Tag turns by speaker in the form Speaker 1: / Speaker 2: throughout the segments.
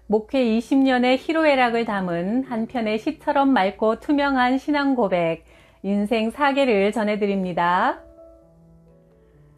Speaker 1: 목회 20년의 희로애락을 담은 한 편의 시처럼 맑고 투명한 신앙 고백, 인생 사계를 전해드립니다.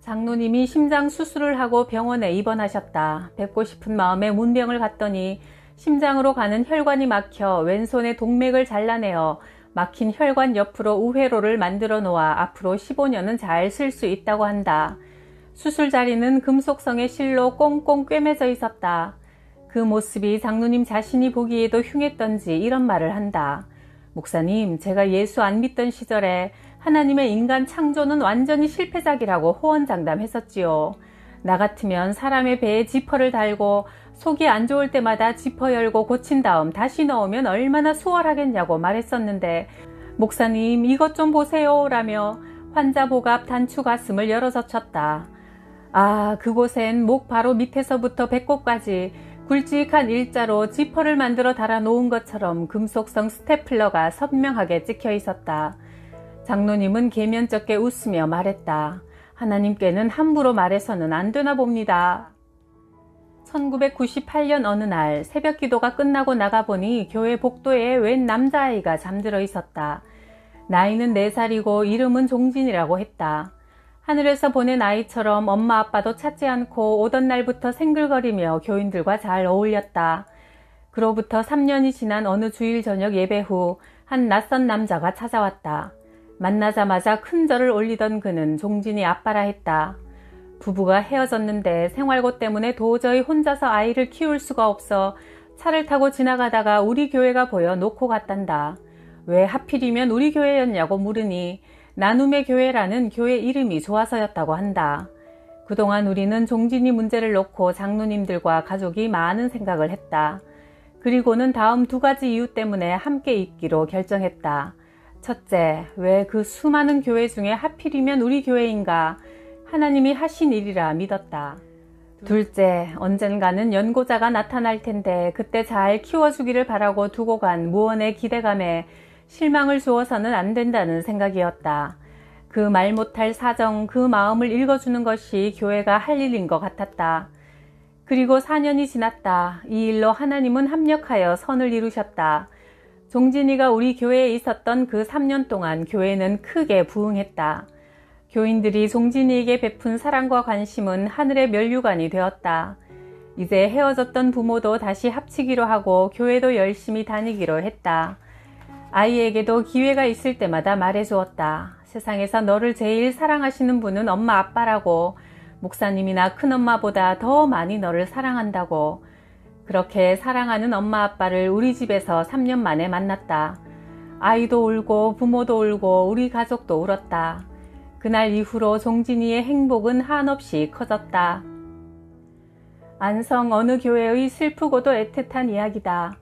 Speaker 1: 장로님이 심장 수술을 하고 병원에 입원하셨다. 뵙고 싶은 마음에 문병을 갔더니 심장으로 가는 혈관이 막혀 왼손에 동맥을 잘라내어 막힌 혈관 옆으로 우회로를 만들어 놓아 앞으로 15년은 잘 쓸 수 있다고 한다. 수술 자리는 금속성의 실로 꽁꽁 꿰매져 있었다. 그 모습이 장로님 자신이 보기에도 흉했던지 이런 말을 한다. 목사님, 제가 예수 안 믿던 시절에 하나님의 인간 창조는 완전히 실패작이라고 호언장담했었지요. 나 같으면 사람의 배에 지퍼를 달고 속이 안 좋을 때마다 지퍼 열고 고친 다음 다시 넣으면 얼마나 수월하겠냐고 말했었는데, 목사님 이것 좀 보세요 라며 환자 복압 단추 가슴을 열어젖혔다. 아, 그곳엔 목 바로 밑에서부터 배꼽까지 굵직한 일자로 지퍼를 만들어 달아 놓은 것처럼 금속성 스테플러가 선명하게 찍혀 있었다. 장로님은 계면쩍게 웃으며 말했다. 하나님께는 함부로 말해서는 안 되나 봅니다. 1998년 어느 날 새벽 기도가 끝나고 나가보니 교회 복도에 웬 남자아이가 잠들어 있었다. 나이는 4살이고 이름은 종진이라고 했다. 하늘에서 보낸 아이처럼 엄마 아빠도 찾지 않고 오던 날부터 생글거리며 교인들과 잘 어울렸다. 그로부터 3년이 지난 어느 주일 저녁 예배 후 한 낯선 남자가 찾아왔다. 만나자마자 큰 절을 올리던 그는 종진이 아빠라 했다. 부부가 헤어졌는데 생활고 때문에 도저히 혼자서 아이를 키울 수가 없어 차를 타고 지나가다가 우리 교회가 보여 놓고 갔단다. 왜 하필이면 우리 교회였냐고 물으니 나눔의 교회라는 교회 이름이 좋아서였다고 한다. 그동안 우리는 종진이 문제를 놓고 장로님들과 가족이 많은 생각을 했다. 그리고는 다음 2가지 이유 때문에 함께 있기로 결정했다. 첫째, 왜 그 수많은 교회 중에 하필이면 우리 교회인가? 하나님이 하신 일이라 믿었다. 둘째, 언젠가는 연고자가 나타날 텐데 그때 잘 키워주기를 바라고 두고 간 무언의 기대감에 실망을 주어서는 안 된다는 생각이었다. 그 말 못할 사정, 그 마음을 읽어주는 것이 교회가 할 일인 것 같았다. 그리고 4년이 지났다. 이 일로 하나님은 합력하여 선을 이루셨다. 종진이가 우리 교회에 있었던 그 3년 동안 교회는 크게 부흥했다. 교인들이 종진이에게 베푼 사랑과 관심은 하늘의 면류관이 되었다. 이제 헤어졌던 부모도 다시 합치기로 하고 교회도 열심히 다니기로 했다. 아이에게도 기회가 있을 때마다 말해주었다. 세상에서 너를 제일 사랑하시는 분은 엄마 아빠라고, 목사님이나 큰엄마보다 더 많이 너를 사랑한다고. 그렇게 사랑하는 엄마 아빠를 우리 집에서 3년 만에 만났다. 아이도 울고 부모도 울고 우리 가족도 울었다. 그날 이후로 종진이의 행복은 한없이 커졌다. 안성 어느 교회의 슬프고도 애틋한 이야기다.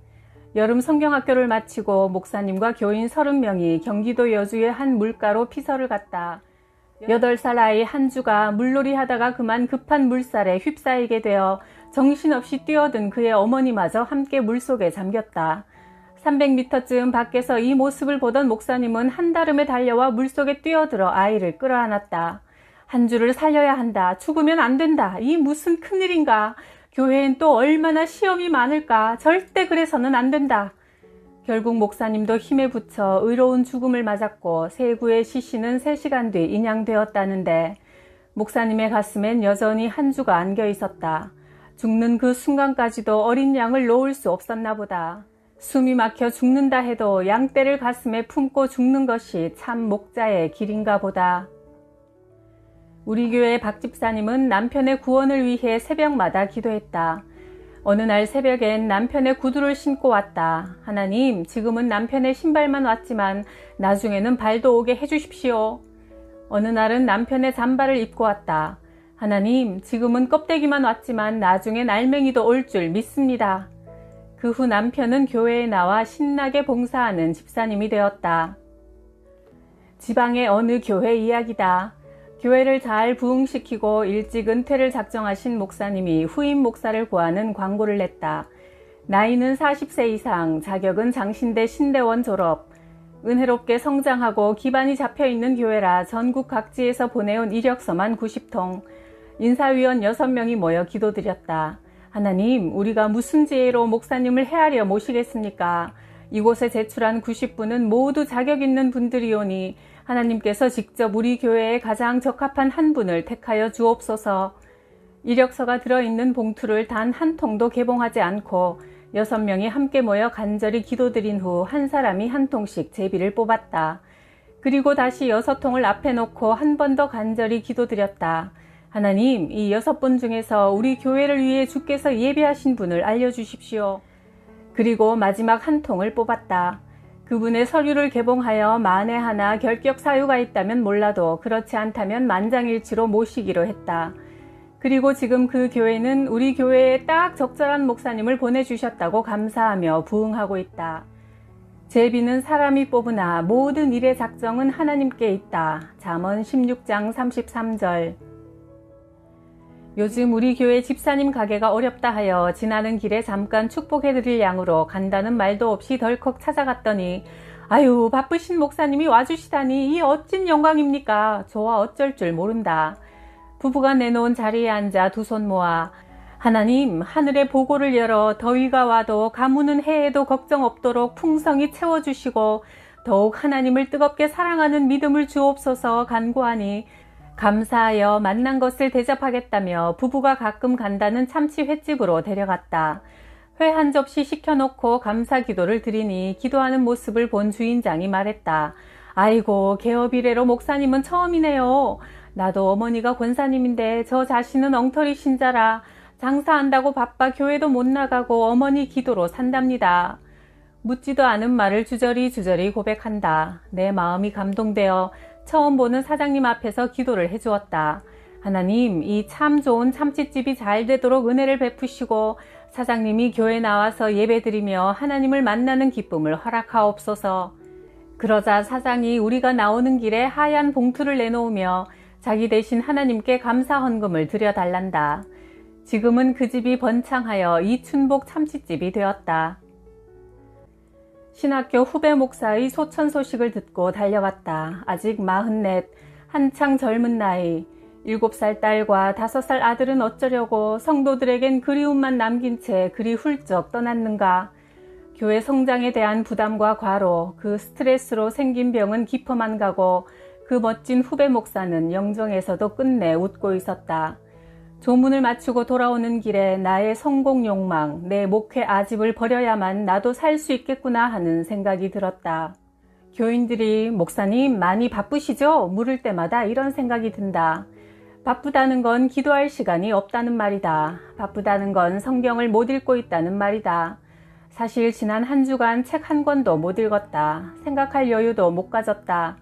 Speaker 1: 여름 성경학교를 마치고 목사님과 교인 30명이 경기도 여주의 한 물가로 피서를 갔다. 8살 아이 한주가 물놀이 하다가 그만 급한 물살에 휩싸이게 되어 정신없이 뛰어든 그의 어머니마저 함께 물속에 잠겼다. 300m쯤 밖에서 이 모습을 보던 목사님은 한달음에 달려와 물속에 뛰어들어 아이를 끌어안았다. 한주를 살려야 한다. 죽으면 안 된다. 이 무슨 큰일인가. 교회엔 또 얼마나 시험이 많을까. 절대 그래서는 안 된다. 결국 목사님도 힘에 부쳐 의로운 죽음을 맞았고 세구의 시신은 3시간 뒤 인양되었다는데, 목사님의 가슴엔 여전히 한주가 안겨 있었다. 죽는 그 순간까지도 어린 양을 놓을 수 없었나 보다. 숨이 막혀 죽는다 해도 양떼를 가슴에 품고 죽는 것이 참 목자의 길인가 보다. 우리 교회 박 집사님은 남편의 구원을 위해 새벽마다 기도했다. 어느 날 새벽엔 남편의 구두를 신고 왔다. 하나님, 지금은 남편의 신발만 왔지만 나중에는 발도 오게 해주십시오. 어느 날은 남편의 잠바를 입고 왔다. 하나님, 지금은 껍데기만 왔지만 나중엔 알맹이도 올 줄 믿습니다. 그 후 남편은 교회에 나와 신나게 봉사하는 집사님이 되었다. 지방의 어느 교회 이야기다. 교회를 잘 부흥시키고 일찍 은퇴를 작정하신 목사님이 후임 목사를 구하는 광고를 냈다. 나이는 40세 이상, 자격은 장신대 신대원 졸업, 은혜롭게 성장하고 기반이 잡혀있는 교회라 전국 각지에서 보내온 이력서만 90통, 인사위원 6명이 모여 기도드렸다. 하나님, 우리가 무슨 지혜로 목사님을 헤아려 모시겠습니까? 이곳에 제출한 90분은 모두 자격 있는 분들이오니 하나님께서 직접 우리 교회에 가장 적합한 한 분을 택하여 주옵소서. 이력서가 들어있는 봉투를 단 한 통도 개봉하지 않고 6명이 함께 모여 간절히 기도드린 후 한 사람이 한 통씩 제비를 뽑았다. 그리고 다시 6통을 앞에 놓고 한 번 더 간절히 기도드렸다. 하나님, 이 6분 중에서 우리 교회를 위해 주께서 예비하신 분을 알려주십시오. 그리고 마지막 한 통을 뽑았다. 그분의 서류를 개봉하여 만에 하나 결격 사유가 있다면 몰라도 그렇지 않다면 만장일치로 모시기로 했다. 그리고 지금 그 교회는 우리 교회에 딱 적절한 목사님을 보내주셨다고 감사하며 부응하고 있다. 제비는 사람이 뽑으나 모든 일의 작정은 하나님께 있다. 잠언 16장 33절. 요즘 우리 교회 집사님 가게가 어렵다 하여 지나는 길에 잠깐 축복해드릴 양으로 간다는 말도 없이 덜컥 찾아갔더니 아유, 바쁘신 목사님이 와주시다니 이 어찐 영광입니까? 저와 어쩔 줄 모른다. 부부가 내놓은 자리에 앉아 두 손 모아 하나님, 하늘의 보고를 열어 더위가 와도 가무는 해에도 걱정 없도록 풍성히 채워주시고 더욱 하나님을 뜨겁게 사랑하는 믿음을 주옵소서 간구하니 감사하여 만난 것을 대접하겠다며 부부가 가끔 간다는 참치 횟집으로 데려갔다. 회 한 접시 시켜놓고 감사 기도를 드리니 기도하는 모습을 본 주인장이 말했다. 아이고, 개업 이래로 목사님은 처음이네요. 나도 어머니가 권사님인데 저 자신은 엉터리 신자라 장사한다고 바빠 교회도 못 나가고 어머니 기도로 산답니다. 묻지도 않은 말을 주저리 고백한다. 내 마음이 감동되어 처음 보는 사장님 앞에서 기도를 해주었다. 하나님, 이 참 좋은 참치집이 잘 되도록 은혜를 베푸시고 사장님이 교회 나와서 예배드리며 하나님을 만나는 기쁨을 허락하옵소서. 그러자 사장이 우리가 나오는 길에 하얀 봉투를 내놓으며 자기 대신 하나님께 감사 헌금을 드려달란다. 지금은 그 집이 번창하여 이춘복 참치집이 되었다. 신학교 후배 목사의 소천 소식을 듣고 달려갔다. 아직 44, 한창 젊은 나이, 7살 딸과 5살 아들은 어쩌려고 성도들에겐 그리움만 남긴 채 그리 훌쩍 떠났는가. 교회 성장에 대한 부담과 과로, 그 스트레스로 생긴 병은 깊어만 가고 그 멋진 후배 목사는 영정에서도 끝내 웃고 있었다. 조문을 마치고 돌아오는 길에 나의 성공 욕망, 내 목회 아집을 버려야만 나도 살 수 있겠구나 하는 생각이 들었다. 교인들이 목사님 많이 바쁘시죠? 물을 때마다 이런 생각이 든다. 바쁘다는 건 기도할 시간이 없다는 말이다. 바쁘다는 건 성경을 못 읽고 있다는 말이다. 사실 지난 한 주간 책 한 권도 못 읽었다. 생각할 여유도 못 가졌다.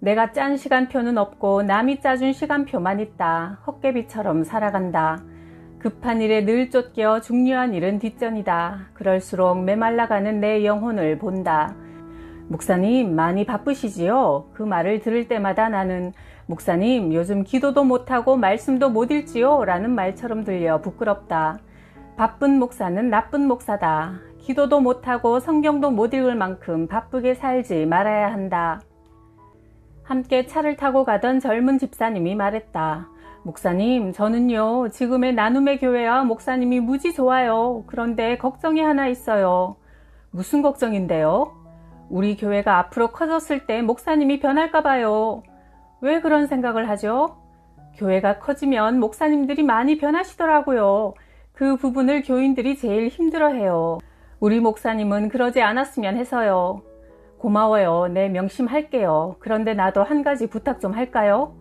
Speaker 1: 내가 짠 시간표는 없고 남이 짜준 시간표만 있다. 헛개비처럼 살아간다. 급한 일에 늘 쫓겨 중요한 일은 뒷전이다. 그럴수록 메말라가는 내 영혼을 본다. 목사님 많이 바쁘시지요? 그 말을 들을 때마다 나는 목사님 요즘 기도도 못하고 말씀도 못 읽지요? 라는 말처럼 들려 부끄럽다. 바쁜 목사는 나쁜 목사다. 기도도 못하고 성경도 못 읽을 만큼 바쁘게 살지 말아야 한다. 함께 차를 타고 가던 젊은 집사님이 말했다. 목사님, 저는요, 지금의 나눔의 교회와 목사님이 무지 좋아요. 그런데 걱정이 하나 있어요. 무슨 걱정인데요? 우리 교회가 앞으로 커졌을 때 목사님이 변할까 봐요. 왜 그런 생각을 하죠? 교회가 커지면 목사님들이 많이 변하시더라고요. 그 부분을 교인들이 제일 힘들어해요. 우리 목사님은 그러지 않았으면 해서요. 고마워요. 네, 명심할게요. 그런데 나도 한 가지 부탁 좀 할까요?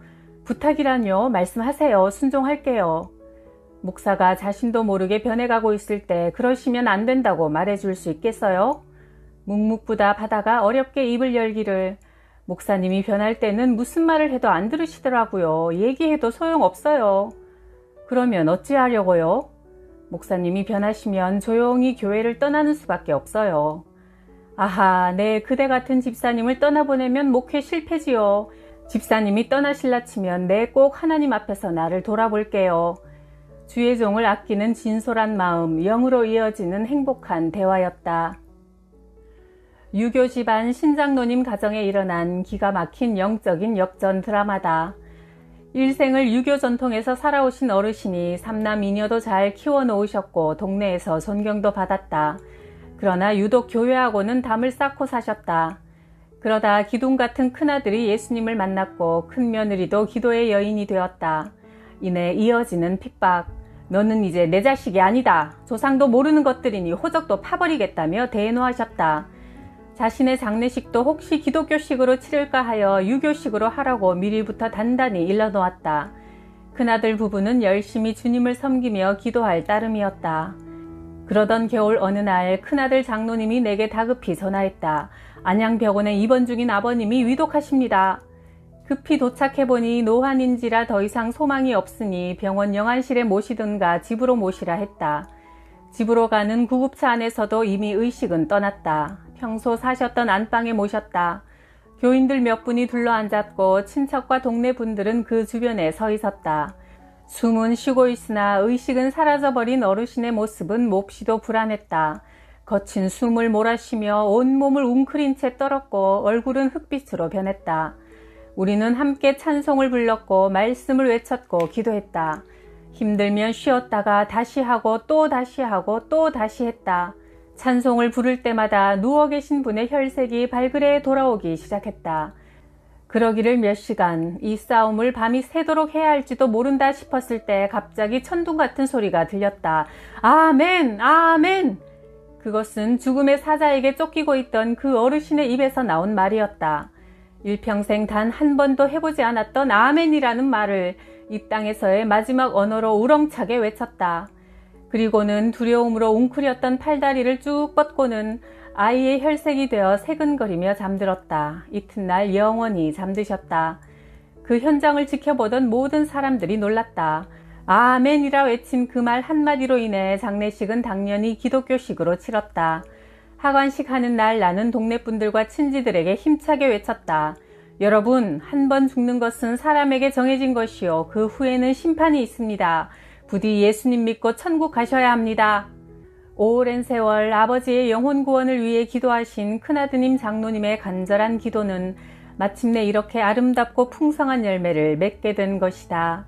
Speaker 1: 부탁이란요. 말씀하세요. 순종할게요. 목사가 자신도 모르게 변해가고 있을 때 그러시면 안 된다고 말해줄 수 있겠어요? 묵묵부답 하다가 어렵게 입을 열기를 목사님이 변할 때는 무슨 말을 해도 안 들으시더라고요. 얘기해도 소용없어요. 그러면 어찌하려고요? 목사님이 변하시면 조용히 교회를 떠나는 수밖에 없어요. 아하, 네, 그대 같은 집사님을 떠나보내면 목회 실패지요. 집사님이 떠나실라 치면 네, 꼭 하나님 앞에서 나를 돌아볼게요. 주의 종을 아끼는 진솔한 마음, 영으로 이어지는 행복한 대화였다. 유교 집안 신장로님 가정에 일어난 기가 막힌 영적인 역전 드라마다. 일생을 유교 전통에서 살아오신 어르신이 삼남 이녀도 잘 키워놓으셨고 동네에서 존경도 받았다. 그러나 유독 교회하고는 담을 쌓고 사셨다. 그러다 기둥 같은 큰아들이 예수님을 만났고 큰며느리도 기도의 여인이 되었다. 이내 이어지는 핍박. 너는 이제 내 자식이 아니다. 조상도 모르는 것들이니 호적도 파버리겠다며 대노하셨다. 자신의 장례식도 혹시 기독교식으로 치를까 하여 유교식으로 하라고 미리부터 단단히 일러놓았다. 큰아들 부부는 열심히 주님을 섬기며 기도할 따름이었다. 그러던 겨울 어느 날 큰아들 장로님이 내게 다급히 전화했다. 안양병원에 입원 중인 아버님이 위독하십니다. 급히 도착해보니 노환인지라 더 이상 소망이 없으니 병원 영안실에 모시든가 집으로 모시라 했다. 집으로 가는 구급차 안에서도 이미 의식은 떠났다. 평소 사셨던 안방에 모셨다. 교인들 몇 분이 둘러앉았고 친척과 동네 분들은 그 주변에 서 있었다. 숨은 쉬고 있으나 의식은 사라져버린 어르신의 모습은 몹시도 불안했다. 거친 숨을 몰아쉬며 온몸을 웅크린 채 떨었고 얼굴은 흑빛으로 변했다. 우리는 함께 찬송을 불렀고 말씀을 외쳤고 기도했다. 힘들면 쉬었다가 다시 하고 또 다시 하고 또 다시 했다. 찬송을 부를 때마다 누워 계신 분의 혈색이 발그레 돌아오기 시작했다. 그러기를 몇 시간, 이 싸움을 밤이 새도록 해야 할지도 모른다 싶었을 때 갑자기 천둥 같은 소리가 들렸다. 아멘! 아멘! 그것은 죽음의 사자에게 쫓기고 있던 그 어르신의 입에서 나온 말이었다. 일평생 단 한 번도 해보지 않았던 아멘이라는 말을 이 땅에서의 마지막 언어로 우렁차게 외쳤다. 그리고는 두려움으로 웅크렸던 팔다리를 쭉 뻗고는 아이의 혈색이 되어 새근거리며 잠들었다. 이튿날 영원히 잠드셨다. 그 현장을 지켜보던 모든 사람들이 놀랐다. 아멘이라 외친 그 말 한마디로 인해 장례식은 당연히 기독교식으로 치렀다. 하관식 하는 날 나는 동네 분들과 친지들에게 힘차게 외쳤다. 여러분, 한 번 죽는 것은 사람에게 정해진 것이요. 그 후에는 심판이 있습니다. 부디 예수님 믿고 천국 가셔야 합니다. 오랜 세월 아버지의 영혼 구원을 위해 기도하신 큰아드님 장로님의 간절한 기도는 마침내 이렇게 아름답고 풍성한 열매를 맺게 된 것이다.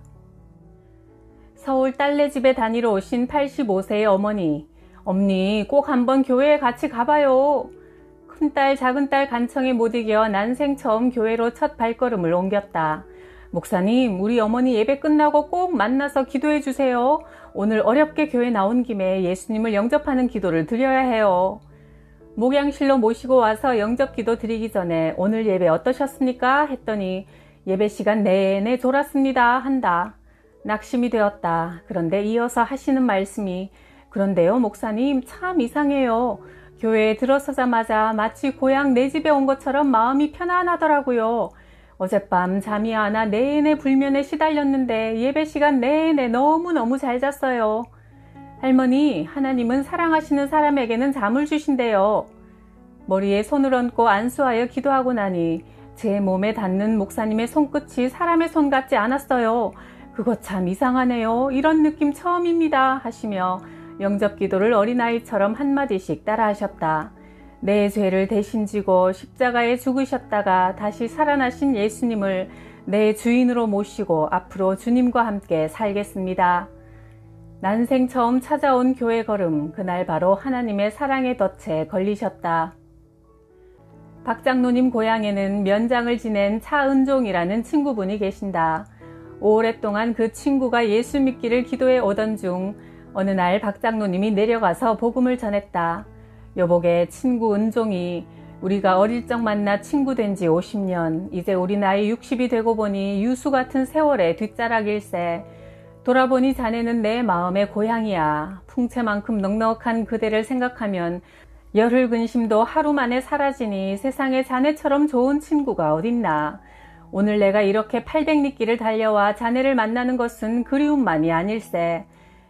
Speaker 1: 서울 딸네 집에 다니러 오신 85세의 어머니. 엄니, 꼭 한번 교회에 같이 가봐요. 큰딸 작은딸 간청에 못 이겨 난생 처음 교회로 첫 발걸음을 옮겼다. 목사님, 우리 어머니 예배 끝나고 꼭 만나서 기도해 주세요. 오늘 어렵게 교회 나온 김에 예수님을 영접하는 기도를 드려야 해요. 목양실로 모시고 와서 영접 기도 드리기 전에 오늘 예배 어떠셨습니까? 했더니 예배 시간 내내 졸았습니다 한다. 낙심이 되었다. 그런데 이어서 하시는 말씀이 그런데요 목사님 참 이상해요. 교회에 들어서자마자 마치 고향 내 집에 온 것처럼 마음이 편안하더라고요. 어젯밤 잠이 안 와 내내 불면에 시달렸는데 예배 시간 내내 너무너무 잘 잤어요. 할머니, 하나님은 사랑하시는 사람에게는 잠을 주신대요. 머리에 손을 얹고 안수하여 기도하고 나니 제 몸에 닿는 목사님의 손끝이 사람의 손 같지 않았어요. 그거 참 이상하네요. 이런 느낌 처음입니다 하시며 영접 기도를 어린아이처럼 한마디씩 따라하셨다. 내 죄를 대신 지고 십자가에 죽으셨다가 다시 살아나신 예수님을 내 주인으로 모시고 앞으로 주님과 함께 살겠습니다. 난생 처음 찾아온 교회 걸음, 그날 바로 하나님의 사랑의 덫에 걸리셨다. 박 장로님 고향에는 면장을 지낸 차은종이라는 친구분이 계신다. 오랫동안 그 친구가 예수 믿기를 기도해 오던 중 어느 날 박 장로님이 내려가서 복음을 전했다. 여보게 친구 은종이 우리가 어릴 적 만나 친구 된 지 50년, 이제 우리 나이 60이 되고 보니 유수 같은 세월의 뒷자락일세. 돌아보니 자네는 내 마음의 고향이야. 풍채만큼 넉넉한 그대를 생각하면 열흘 근심도 하루 만에 사라지니 세상에 자네처럼 좋은 친구가 어딨나. 오늘 내가 이렇게 800리길을 달려와 자네를 만나는 것은 그리움만이 아닐세.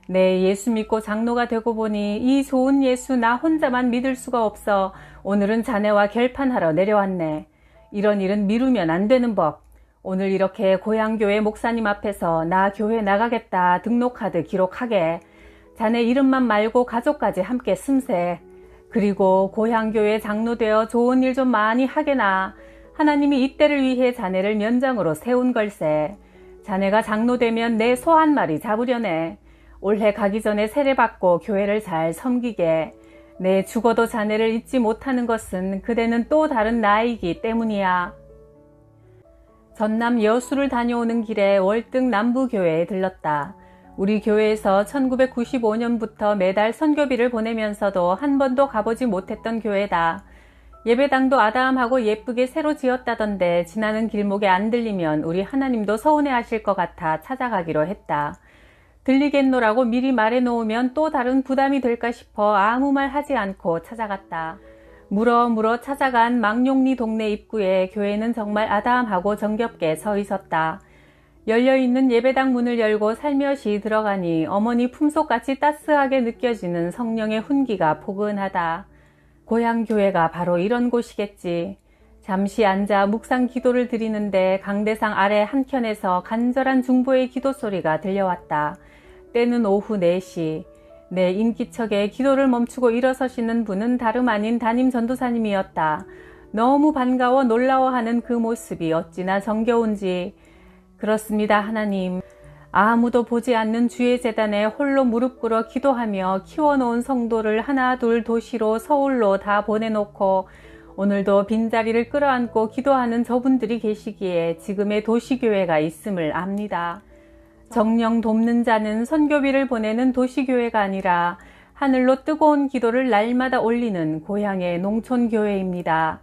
Speaker 1: 내 예수 믿고 장로가 되고 보니 이 좋은 예수 나 혼자만 믿을 수가 없어 오늘은 자네와 결판하러 내려왔네. 이런 일은 미루면 안 되는 법. 오늘 이렇게 고향교회 목사님 앞에서 나 교회 나가겠다 등록카드 기록하게. 자네 이름만 말고 가족까지 함께 씀세. 그리고 고향교회 장로 되어 좋은 일 좀 많이 하게나. 하나님이 이때를 위해 자네를 면장으로 세운 걸세. 자네가 장로 되면 내 소 한 마리 잡으려네. 올해 가기 전에 세례받고 교회를 잘 섬기게. 내 죽어도 자네를 잊지 못하는 것은 그대는 또 다른 나이기 때문이야. 전남 여수를 다녀오는 길에 월등 남부교회에 들렀다. 우리 교회에서 1995년부터 매달 선교비를 보내면서도 한 번도 가보지 못했던 교회다. 예배당도 아담하고 예쁘게 새로 지었다던데 지나는 길목에 안 들리면 우리 하나님도 서운해하실 것 같아 찾아가기로 했다. 들리겠노라고 미리 말해놓으면 또 다른 부담이 될까 싶어 아무 말 하지 않고 찾아갔다. 물어 찾아간 망룡리 동네 입구에 교회는 정말 아담하고 정겹게 서 있었다. 열려있는 예배당 문을 열고 살며시 들어가니 어머니 품속같이 따스하게 느껴지는 성령의 훈기가 포근하다. 고향 교회가 바로 이런 곳이겠지. 잠시 앉아 묵상 기도를 드리는데 강대상 아래 한켠에서 간절한 중보의 기도 소리가 들려왔다. 때는 오후 4시. 내 인기척에 기도를 멈추고 일어서시는 분은 다름 아닌 담임 전도사님이었다. 너무 반가워 놀라워하는 그 모습이 어찌나 정겨운지. 그렇습니다, 하나님. 아무도 보지 않는 주의 재단에 홀로 무릎 꿇어 기도하며 키워놓은 성도를 하나 둘 도시로 서울로 다 보내놓고 오늘도 빈자리를 끌어안고 기도하는 저분들이 계시기에 지금의 도시교회가 있음을 압니다. 정령 돕는 자는 선교비를 보내는 도시교회가 아니라 하늘로 뜨거운 기도를 날마다 올리는 고향의 농촌교회입니다.